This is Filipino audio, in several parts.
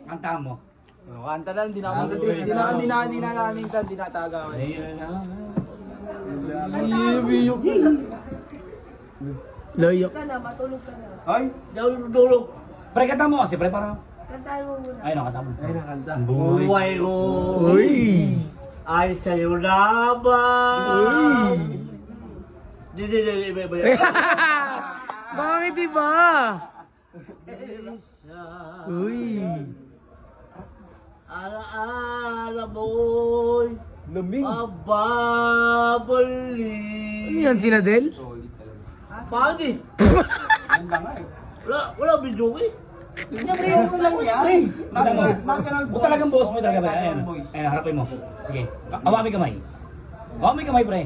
Kanta mo. Kanta lang, di na namin kan, di natagawan. Loyok. Ka na, matulog ka na. Ay, Dulog. pre, kanta mo kasi, pre, para. Kantahan mo muna. Ay, no, kanta mo. Ay, nakanta. Buhay ko Uy! ay sa'yo lamang. Uy! Di, iba. Bakit iba? Uy! Alaala mo'y Lamig. mababalik. Ano yan, si Nadel? Pagi. Wala video eh. Buta talagang boss mo talaga ba? Ayan, ayan, harapin mo. Sige, awa may kamay. Awa may kamay, pre.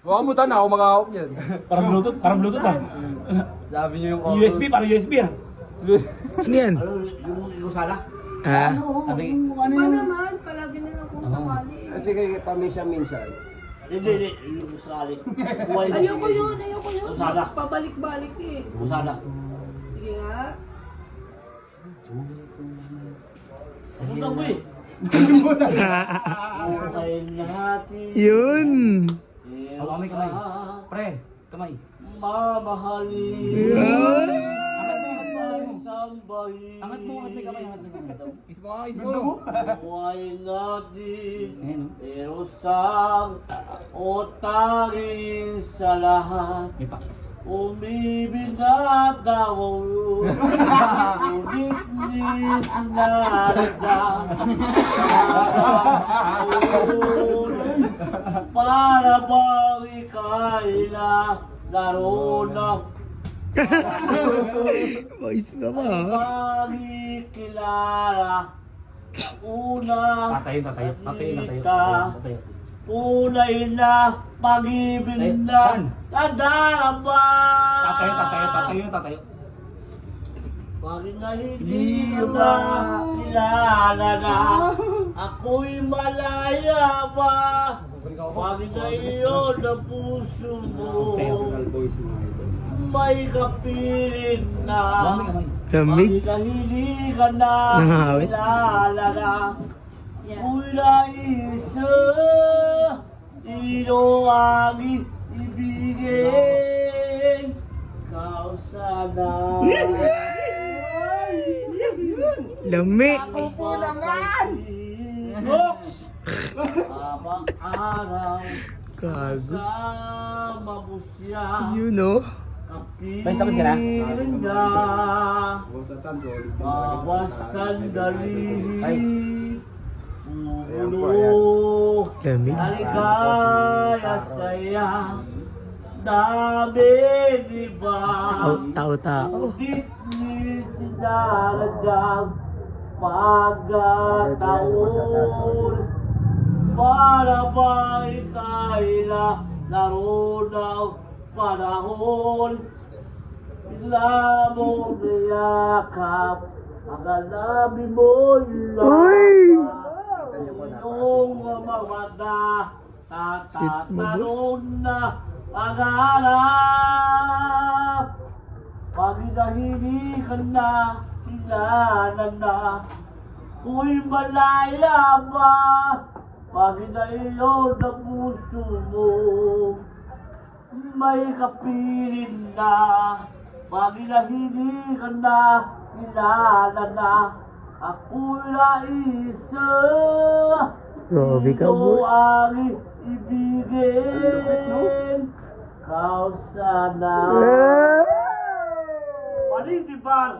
Huwag mo tanaw, mag-ahop yan. Parang Bluetooth ah. Sabi niyo yung USB, parang USB ah. Sino yan? Ano yung sala? Ah? Sabi, Ba naman, palagi na lang kung sakali. At sige, paminsan-minsan. Hindi, yung sali. Buhay ko. Ayoko yun. Usada. Pabalik-balik eh. Yung sala. Sige nga. Ano na mo eh? Buhay natin. Yun! awa may kamay. Pre, kamay. Mamahalin. Sambahin. Angat mo, angat may kamay, angat may kamay. Ismo. Buhay natin. Ayan, oh. Pero sang o tanging sa lahat. May pakis. Umibig na daw. Ngunit di sinarada. Para bang ika'y laro na. Boys ka ba? Magkilala. Una. Tatayo. Tunay na pag-ibig na nadarama. Tatayo. Bakit na hindi mo na kilala na ako'y malaya ba? Bakit na iyon ang puso mo? May kapiling na. Lamig? Bakit na hindi ka na Nangawit? kilala na? Yan. Mula isa, ito ang ibigin. Ikaw sana. Lamig! Ako po naman. Rocks! Habang araw, Gago. kasama mo siya. You know? Basta, tapos ka na? Kapiling na. Bawat sandali. Puno. Lamig? Aligaya saya. Dami iba. Tao. Ngunit ni sinalagang pagkataon. Para ba ika'y laro ng panahon? Bigla mong niyakap ang alabi mo'y lakas. Iyong mga mata tatatanong na pangarap. Pag nahihilikan na, kilala na, ko'y malaya ba? Pag naiyon ang puso mo, may kapiling na. Pag nahihilikan na, kilala na, ako'y naisa. Grabe ka, Ito boss. ang ibigin. Kau sana. Paling di ba?